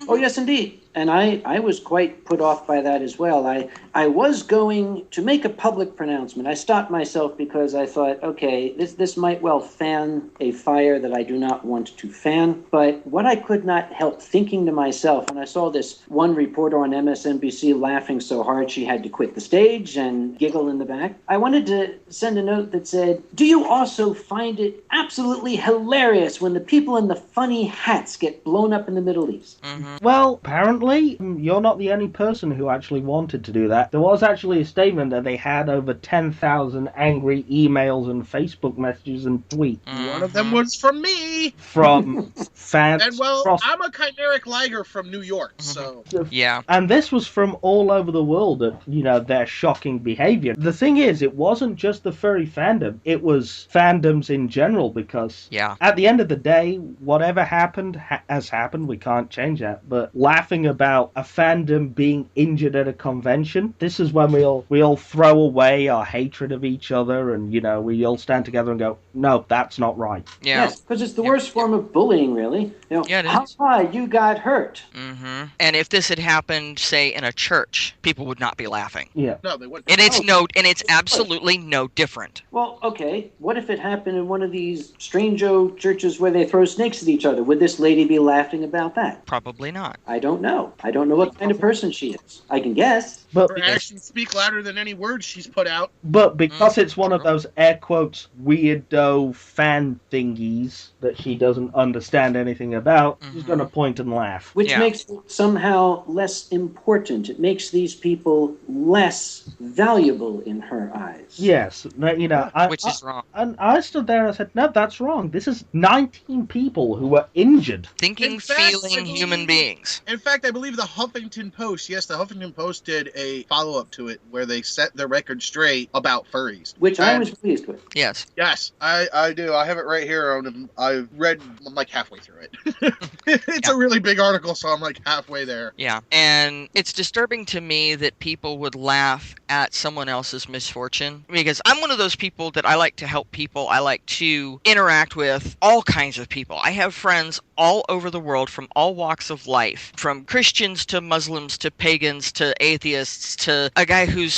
Oh, yes, indeed. And I was quite put off by that as well. I was going to make a public pronouncement. I stopped myself because I thought, okay, this might well fan a fire that I do not want to fan. But what I could not help thinking to myself, when I saw this one reporter on MSNBC laughing so hard she had to quit the stage and giggle in the back, I wanted to send a note that said, do you also find it absolutely hilarious when the people in the funny hats get blown up in the Middle East? Well, apparently, you're not the only person who actually wanted to do that. There was actually a statement that they had over 10,000 angry emails and Facebook messages and tweets. One of them was from me. From fans. And I'm a chimeric liger from New York, so. Yeah. And this was from all over the world at, their shocking behavior. The thing is, it wasn't just the furry fandom. It was fandoms in general, because at the end of the day, whatever happened has happened. We can't change that. But laughing about a fandom being injured at a convention, this is when we all throw away our hatred of each other, and we all stand together and go, no, that's not right. Yes, because it's the worst form of bullying, really. You got hurt. And if this had happened, say, in a church, people would not be laughing. Yeah. No, they wouldn't. And it's absolutely no different. Well, okay, what if it happened in one of these strange-o churches where they throw snakes at each other? Would this lady be laughing about that? Probably not. I don't know. know. I don't know what kind of person she is. I can guess. But Her actions speak louder than any words she's put out. But because it's one of those air quotes weirdo fan thingies that she doesn't understand anything about, she's going to point and laugh. Which makes it somehow less important. It makes these people less valuable in her eyes. Yes, you know, which is wrong. And I stood there and I said, no, that's wrong. This is 19 people who were injured. Thinking, feeling human beings. In fact, I believe the Huffington Post, the Huffington Post did a follow-up to it where they set the record straight about furries. Which I was pleased with. Yes. Yes, I do. I have it right here. I've read, I'm like halfway through it. It's a really big article, so I'm like halfway there. Yeah, and it's disturbing to me that people would laugh at someone else's misfortune, because I'm one of those people that I like to help people. I like to interact with all kinds of people. I have friends all over the world from all walks of life, from Christians to Muslims to pagans to atheists to a guy who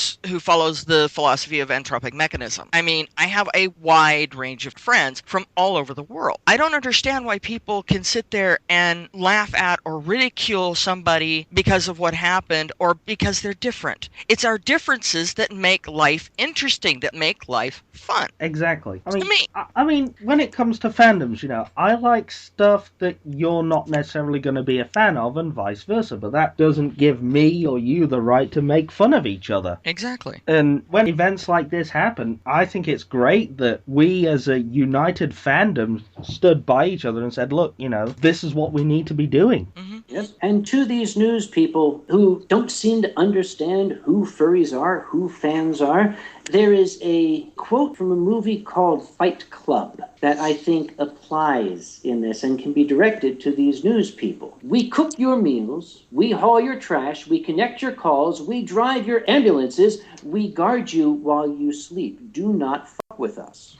follows the philosophy of entropic mechanism. I mean, I have a wide range of friends from all over the world. I don't understand why people can sit there and laugh at or ridicule somebody because of what happened or because they're different. It's our differences that make life interesting, that make life fun. Exactly. To me. I mean, when it comes to fandoms, you know, I like stuff that you're not necessarily going to be a fan of and vice versa, but that doesn't give me or you the right to make fun of each other. Exactly. And when events like this happen, I think it's great that we as a united fandom stood by each other and said, look, you know, this is what we need to be doing. Mm-hmm. Yes. And to these news people who don't seem to understand who furries are, who fans are, there is a quote from a movie called Fight Club that I think applies in this and can be directed to these news people. We cook your meals, we haul your trash, we connect your calls, we drive your ambulances, we guard you while you sleep. Do not fuck with us.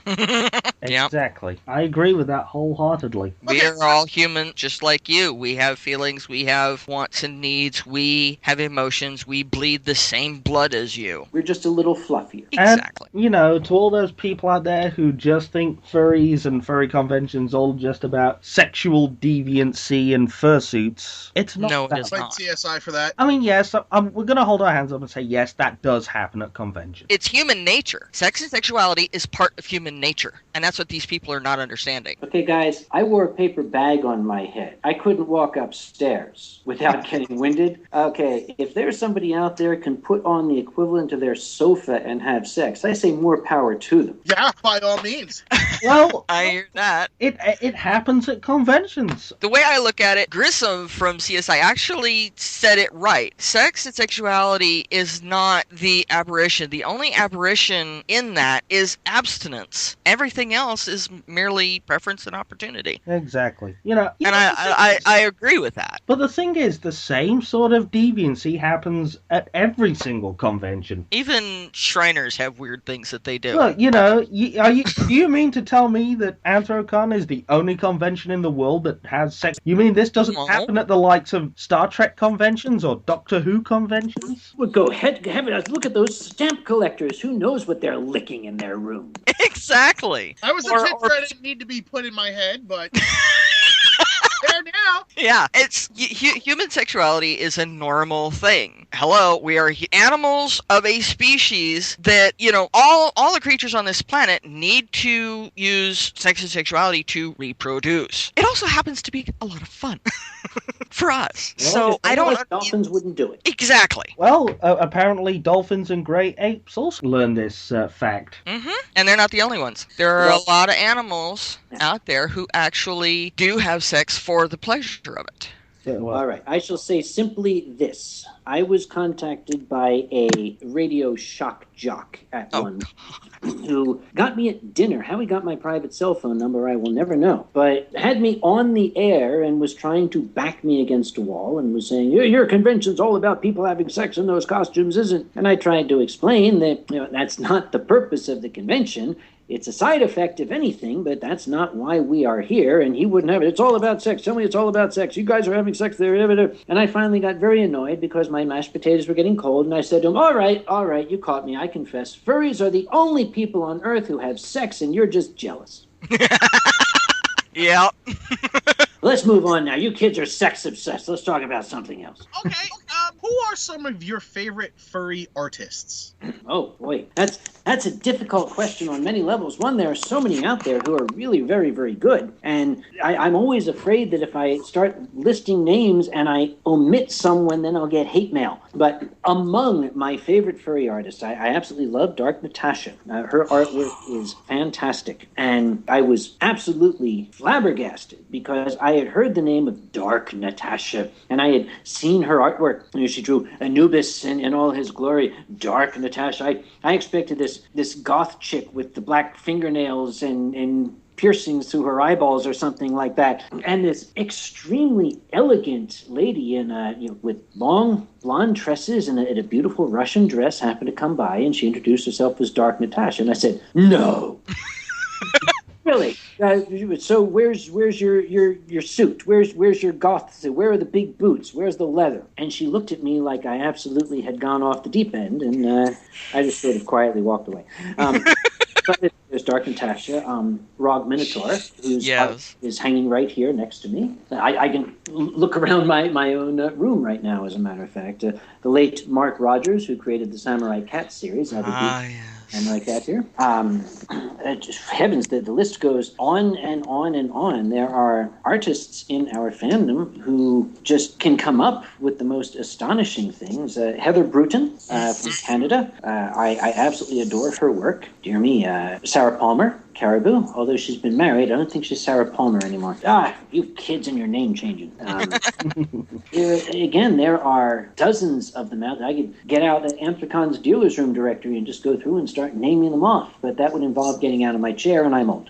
Exactly. I agree with that wholeheartedly. We are all human, just like you. We have feelings, we have wants and needs, we have emotions, we bleed the same blood as you. We're just a little fluffier. Exactly. And, you know, to all those people out there who just think furries and furry conventions all just about sexual deviancy and fursuits, it's not. No, it that. is Like not. CSI for that. I mean, yes, we're going to hold our hands up and say, yes, that does happen at conventions. It's human nature. Sex and sexuality is part of human nature, and that's what these people are not understanding. Okay, guys, I wore a paper bag on my head. I couldn't walk upstairs without getting winded. Okay, if there's somebody out there can put on the equivalent of their sofa and have sex, I say more power to them. Yeah, by all means. Well, I hear that. it happens at conventions. The way I look at it, Grissom from CSI actually said it right. Sex and sexuality is not the aberration. The only aberration in that is abstinence. Everything else is merely preference and opportunity. Exactly. You know, And I agree with that. but the thing is, the same sort of deviancy happens at every single convention. Even Shriners have weird things that they do. Look, you know, do you mean to tell me that Anthrocon is the only convention in the world that has sex? You mean this doesn't No. happen at the likes of Star Trek conventions or Doctor Who conventions? Well, go ahead, look at those stamp collectors. Who knows what they're licking in their room? Exactly. I was a kid where I didn't need to be put in my head, but there now. Yeah, it's human sexuality is a normal thing. Hello, we are animals of a species that, you know, all the creatures on this planet need to use sex and sexuality to reproduce. It also happens to be a lot of fun for us. Well, So if I don't. dolphins wouldn't do it. Exactly. Well, apparently dolphins and great apes also learn this fact. Mm-hmm. And they're not the only ones. There are a lot of animals out there who actually do have sex for the pleasure of it. Yeah, well, All right, I shall say simply this. I was contacted by a radio shock jock at one who got me at dinner. How he got my private cell phone number, I will never know. But had me on the air and was trying to back me against a wall and was saying, your convention's all about people having sex in those costumes, isn't? And I tried to explain that that's not the purpose of the convention. It's a side effect, if anything, but that's not why we are here, and he wouldn't have it. It's all about sex. Tell me it's all about sex. You guys are having sex there. And I finally got very annoyed because my mashed potatoes were getting cold, and I said to him, all right, you caught me. I confess. Furries are the only people on Earth who have sex, and you're just jealous. Yeah. Let's move on now. You kids are sex obsessed. Let's talk about something else. Okay, who are some of your favorite furry artists? Oh boy, that's a difficult question on many levels. One, there are so many out there who are really very, very good, and I'm always afraid that if I start listing names and I omit someone, then I'll get hate mail. But among my favorite furry artists, I absolutely love Dark Natasha. Her artwork is fantastic, and I was absolutely flabbergasted because I had heard the name of Dark Natasha, and I had seen her artwork. She drew Anubis in all his glory. Dark Natasha. I expected this goth chick with the black fingernails and piercings through her eyeballs or something like that, and this extremely elegant lady in with long blonde tresses and a beautiful Russian dress happened to come by, and she introduced herself as Dark Natasha, and I said, no. Really? So where's your suit? Where's your goth suit? Where are the big boots? Where's the leather? And she looked at me like I absolutely had gone off the deep end, and I just sort of quietly walked away. But there's Dark Natasha, Rog Minotaur, whose art is hanging right here next to me. I can look around my own room right now, as a matter of fact. The late Mark Rogers, who created the Samurai Cat series, and like that here. Heavens, the list goes on and on and on. There are artists in our fandom who just can come up with the most astonishing things. Heather Bruton from Canada. I absolutely adore her work. Dear me. Sarah Palmer, Caribou, although she's been married, I don't think she's Sarah Palmer anymore. You kids and your name changing. Again, there are dozens of them out there. I could get out at Amplicon's dealer's room directory and just go through and start naming them off, but that would involve getting out of my chair, and I'm old.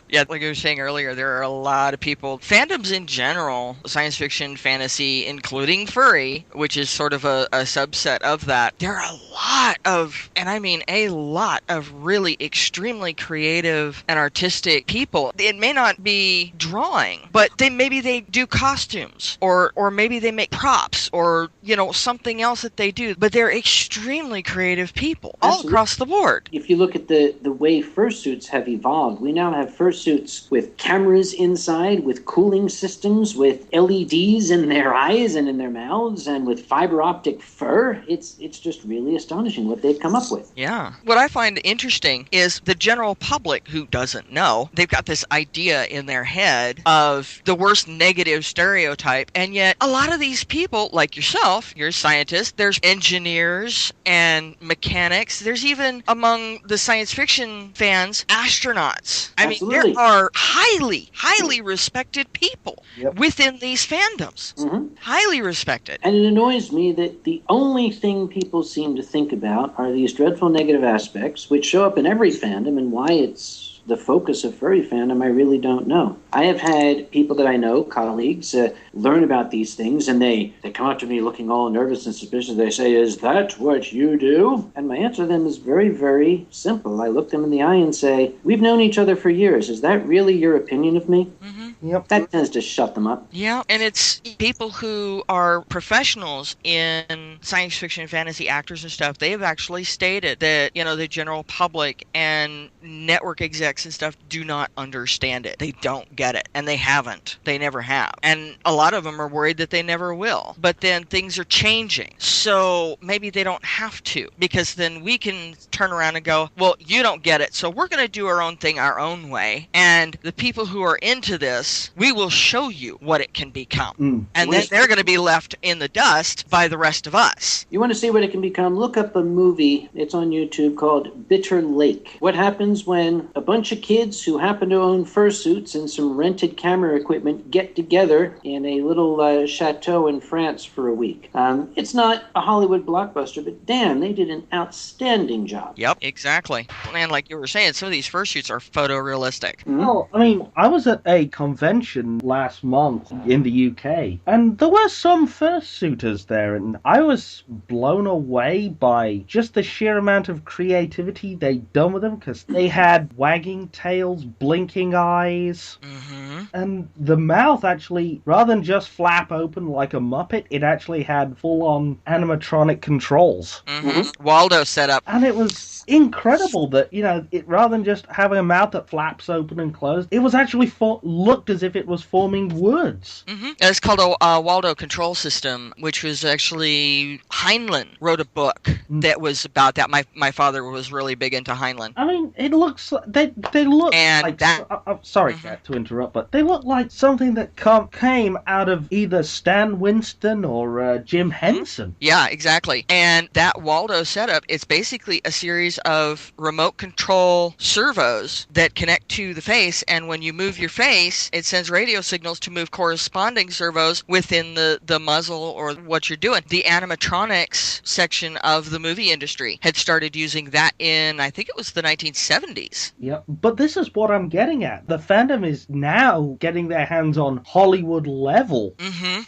Yeah, like I was saying earlier, there are a lot of people, fandoms in general, science fiction, fantasy, including furry, which is sort of a subset of that. There are a lot of, and I mean a lot of really extremely creative and artistic people. It may not be drawing, but maybe they do costumes, or maybe they make props, or, something else that they do. But they're extremely creative people all across the board. If you look at the way fursuits have evolved, we now have fursuits with cameras inside, with cooling systems, with LEDs in their eyes and in their mouths, and with fiber optic fur. It's just really astonishing what they've come up with. Yeah. What I find interesting is the general public who doesn't know, they've got this idea in their head of the worst negative stereotype, and yet a lot of these people, like yourself, you're a scientist, there's engineers and mechanics, there's even among the science fiction fans, astronauts. I mean, there are highly respected people within these fandoms. Mm-hmm. Highly respected. And it annoys me that the only thing people seem to think about are these dreadful negative aspects, which show up in every fandom, and why it's the focus of furry fandom, I really don't know. I have had people that I know, colleagues, learn about these things, and they come up to me looking all nervous and suspicious. They say, "Is that what you do?" And my answer to them is very, very simple. I look them in the eye and say, "We've known each other for years. Is that really your opinion of me?" Mm-hmm. Yep. That tends to shut them up. Yeah, and it's people who are professionals in science fiction, fantasy, actors and stuff. They have actually stated that, the general public and network execs and stuff do not understand it. They don't get it, and they haven't. They never have. And a lot of them are worried that they never will. But then things are changing. So maybe they don't have to, because then we can turn around and go, well, you don't get it, so we're going to do our own thing our own way. And the people who are into this, we will show you what it can become. And then they're going to be left in the dust by the rest of us. You want to see what it can become? Look up a movie. It's on YouTube called Bitter Lake. What happens when a bunch of kids who happen to own fursuits and some rented camera equipment get together in a little chateau in France for a week? It's not a Hollywood blockbuster, but damn, they did an outstanding job. Yep, exactly. And like you were saying, some of these fursuits are photorealistic. Mm-hmm. Well, I mean, I was at a convention last month in the UK, and there were some fursuiters there, and I was blown away by just the sheer amount of creativity they'd done with them, because they had wagging wagging tails, blinking eyes. Mm-hmm. And the mouth actually, rather than just flap open like a Muppet, it actually had full-on animatronic controls. Mm-hmm. Waldo setup. And it was incredible that, it rather than just having a mouth that flaps open and closed, it was actually looked as if it was forming words. Mm-hmm. It's called a Waldo control system, which was actually Heinlein wrote a book that was about that. My father was really big into Heinlein. I mean, it looks they look and like that. I'm sorry, Kat, to interrupt, but they look like something that came out of either Stan Winston or Jim Henson. Yeah, exactly. And that Waldo setup, it's basically a series of remote control servos that connect to the face, and when you move your face, it sends radio signals to move corresponding servos within the muzzle or what you're doing. The animatronics section of the movie industry had started using that in, I think it was the 1970s. Yeah, but this is what I'm getting at. The fandom is now getting their hands on Hollywood level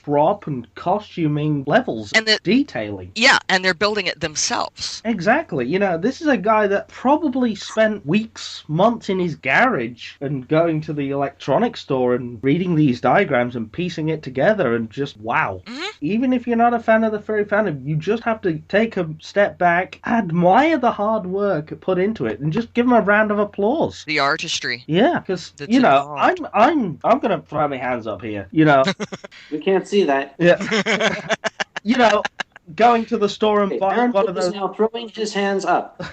prop and costuming levels and detailing. Yeah, and they're building it themselves. Exactly. This is a guy that probably spent weeks, months in his garage and going to the electronics store and reading these diagrams and piecing it together and just wow. Even if you're not a fan of the furry fandom, you just have to take a step back, admire the hard work put into it, and just give them a round of applause. The artistry. Yeah, because I'm gonna throw my hands up here. We can't see that. Yeah. Going to the store and buying one of those. Now throwing his hands up.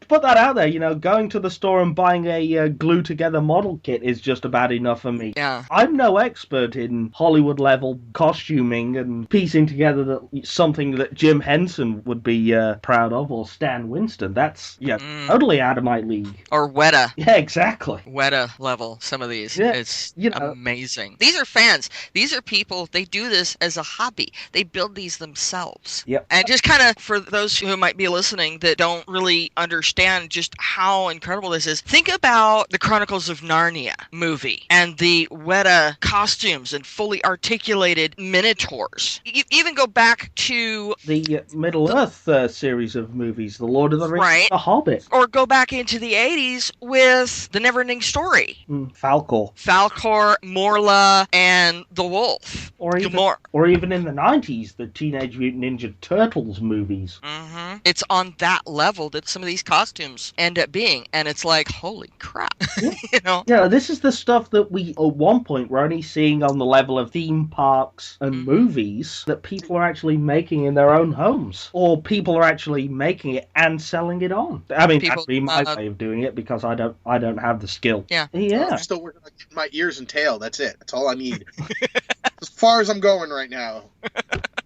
Put that out there, going to the store and buying a glue-together model kit is just about enough for me. Yeah. I'm no expert in Hollywood-level costuming and piecing together something that Jim Henson would be proud of, or Stan Winston. That's, totally out of my league. Or Weta. Yeah, exactly. Weta level, some of these. Yeah, it's amazing. These are fans. These are people, they do this as a hobby. They build these themselves. Yep. And just kind of, for those who might be listening that don't really understand just how incredible this is, think about the Chronicles of Narnia movie and the Weta costumes and fully articulated minotaurs. Even go back to the Middle-earth series of movies, The Lord of the Rings, right. The Hobbit. Or go back into the 80s with The Neverending Story. Falcor, Morla, and the Wolf. Or even in the 90s, the Teenage Mutant Ninja Turtles movies. Mm-hmm. It's on that level that some of these costumes end up being, and it's like, holy crap. Yeah, this is the stuff that we, at one point, were only seeing on the level of theme parks and movies that people are actually making in their own homes. Or people are actually making it and selling it on. I mean, that'd be my way of doing it, because I don't have the skill. Yeah. I'm still working on getting my ears and tail. That's it. That's all I need. As far as I'm going right now.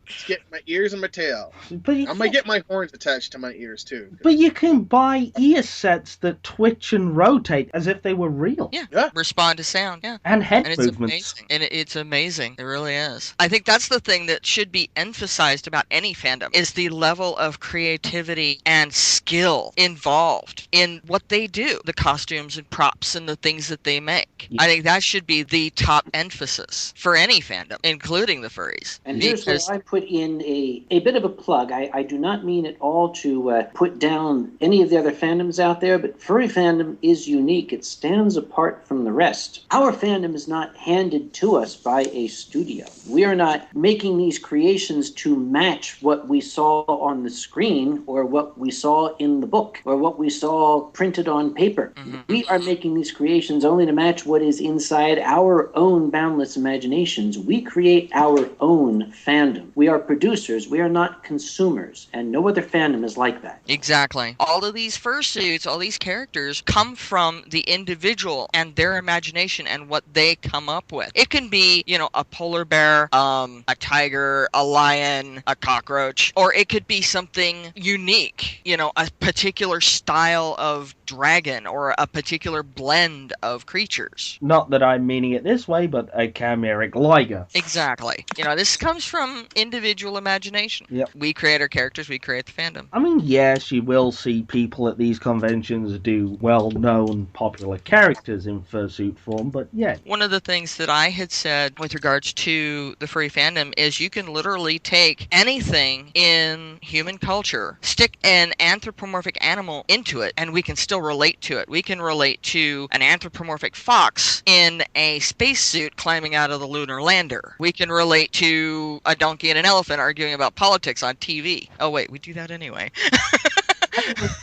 Just get my ears and my tail. I might get my horns attached to my ears, too. But you can buy ear sets that twitch and rotate as if they were real. Yeah. Respond to sound, yeah. And head it's movements. Amazing. And it's amazing. It really is. I think that's the thing that should be emphasized about any fandom, is the level of creativity and skill involved in what they do. The costumes and props and the things that they make. Yeah. I think that should be the top emphasis for any fandom, including the furries. And here's where I put in a bit of a plug. I do not mean at all to put down any of the other fandoms out there, but furry fandom is unique. It stands apart from the rest. Our fandom is not handed to us by a studio. We are not making these creations to match what we saw on the screen or what we saw in the book or what we saw printed on paper. Mm-hmm. We are making these creations only to match what is inside our own boundless imaginations. We create our own fandom. We are producers. We are not consumers. And no other fandom is like that. Exactly. All of these fursuits, all these characters come from the individual and their imagination and what they come up with. It can be, a polar bear, a tiger, a lion, a cockroach, or it could be something unique, a particular style of dragon or a particular blend of creatures. Not that I'm meaning it this way, but a chimeric liger. Exactly. This comes from individuals individual imagination. Yep. We create our characters, we create the fandom. I mean, yes, you will see people at these conventions do well-known, popular characters in fursuit form, but yeah. One of the things that I had said with regards to the furry fandom is you can literally take anything in human culture, stick an anthropomorphic animal into it, and we can still relate to it. We can relate to an anthropomorphic fox in a spacesuit climbing out of the lunar lander. We can relate to a donkey and an elephant arguing about politics on TV. Oh wait, we do that anyway.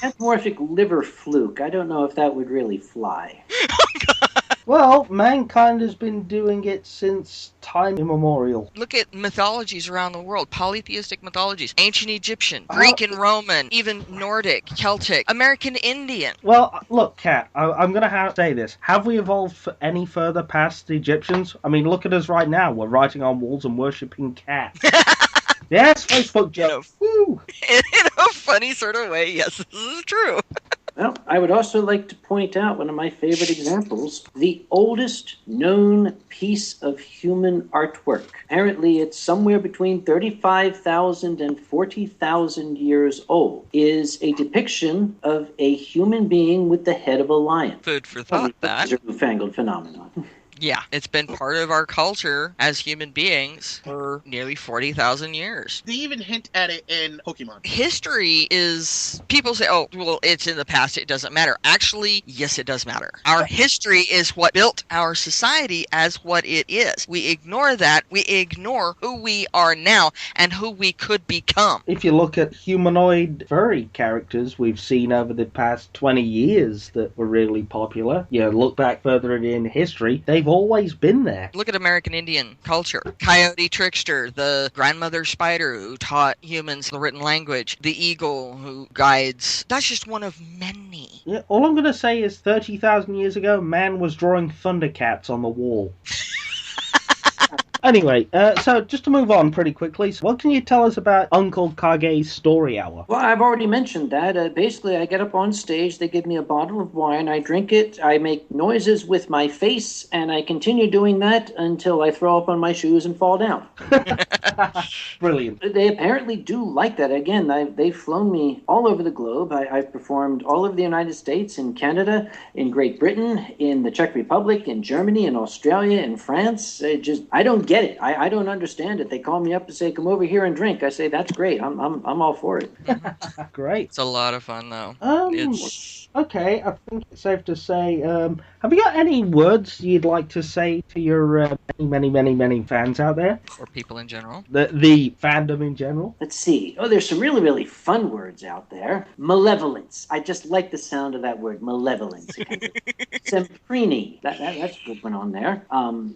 Anthropomorphic liver fluke. I don't know if that would really fly. Well, mankind has been doing it since time immemorial. Look at mythologies around the world, polytheistic mythologies, ancient Egyptian, Greek and Roman, even Nordic, Celtic, American Indian. Well, look, Kat, I'm going to say this. Have we evolved any further past the Egyptians? I mean, look at us right now. We're writing on walls and worshipping cats. Yes, Facebook jokes. Woo! In a funny sort of way, yes, this is true. Well, I would also like to point out one of my favorite examples, the oldest known piece of human artwork. Apparently, it's somewhere between 35,000 and 40,000 years old, is a depiction of a human being with the head of a lion. Food for thought, that. It's a newfangled phenomenon. Yeah, it's been part of our culture as human beings for nearly 40,000 years. They even hint at it in Pokemon. History is... People say, oh, well, it's in the past, it doesn't matter. Actually, yes, it does matter. Our history is what built our society as what it is. We ignore that. We ignore who we are now and who we could become. If you look at humanoid furry characters we've seen over the past 20 years that were really popular, you know, look back further in history, they've always been there. Look at American Indian culture. Coyote Trickster, the grandmother spider who taught humans the written language, the eagle who guides. That's just one of many. Yeah, all I'm going to say is 30,000 years ago, man was drawing Thundercats on the wall. Anyway, so just to move on pretty quickly, so what can you tell us about Uncle Kage's Story Hour? Well, I've already mentioned that. Basically, I get up on stage, they give me a bottle of wine, I drink it, I make noises with my face, and I continue doing that until I throw up on my shoes and fall down. Brilliant. They apparently do like that. Again, they've flown me all over the globe. I've performed all over the United States, in Canada, in Great Britain, in the Czech Republic, in Germany, in Australia, in France. I don't get it. I don't understand it. They call me up and say, come over here and drink. I say, that's great. I'm all for it. Great. It's a lot of fun, though. Okay, I think it's safe to say, have you got any words you'd like to say to your many fans out there? Or people in general? The fandom in general? Let's see. Oh, there's some really, really fun words out there. Malevolence. I just like the sound of that word, malevolence. Semprini. That's a good one on there.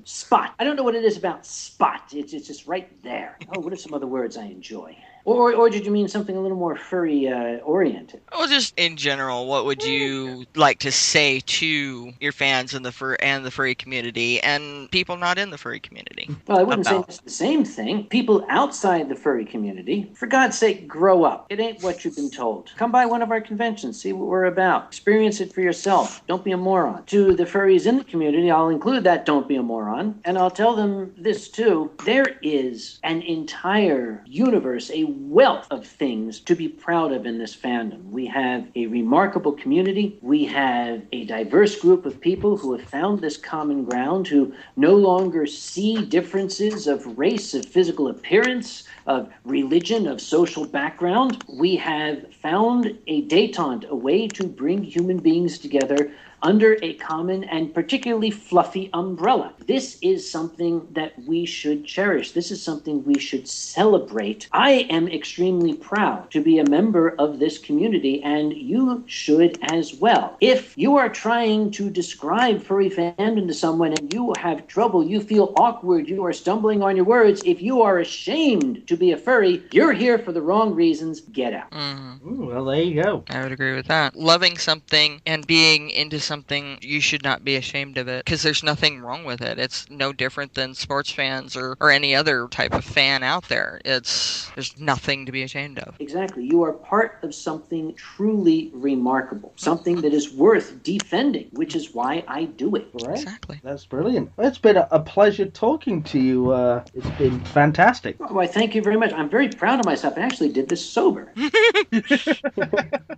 Spot. I don't know what it is about spot. It's just right there. Oh, what are some other words I enjoy? Or did you mean something a little more furry oriented? Well, just in general, what would you like to say to your fans in the furry community and people not in the furry community? Well, I wouldn't say it's the same thing. People outside the furry community, for God's sake, grow up. It ain't what you've been told. Come by one of our conventions, see what we're about. Experience it for yourself. Don't be a moron. To the furries in the community, I'll include that don't be a moron. And I'll tell them this too. There is an entire universe, a wealth of things to be proud of in this fandom. We have a remarkable community. We have a diverse group of people who have found this common ground, who no longer see differences of race, of physical appearance, of religion, of social background. We have found a détente, a way to bring human beings together under a common and particularly fluffy umbrella. This is something that we should cherish. This is something we should celebrate. I am extremely proud to be a member of this community, and you should as well. If you are trying to describe furry fandom to someone and you have trouble, you feel awkward, you are stumbling on your words, if you are ashamed to be a furry, you're here for the wrong reasons. Get out. Mm-hmm. Ooh, well, there you go. I would agree with that. Loving something and being into something, you should not be ashamed of it, because there's nothing wrong with it. It's no different than sports fans or any other type of fan out there. There's nothing to be ashamed of. Exactly. You are part of something truly remarkable, something that is worth defending, which is why I do it. Right. Exactly. That's brilliant. It's been a pleasure talking to you. It's been fantastic. Why, thank you very much. I'm very proud of myself. I actually did this sober.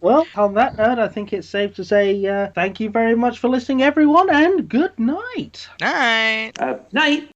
Well, on that note, I think it's safe to say thank you very much for listening, everyone, and good night. Night. Night.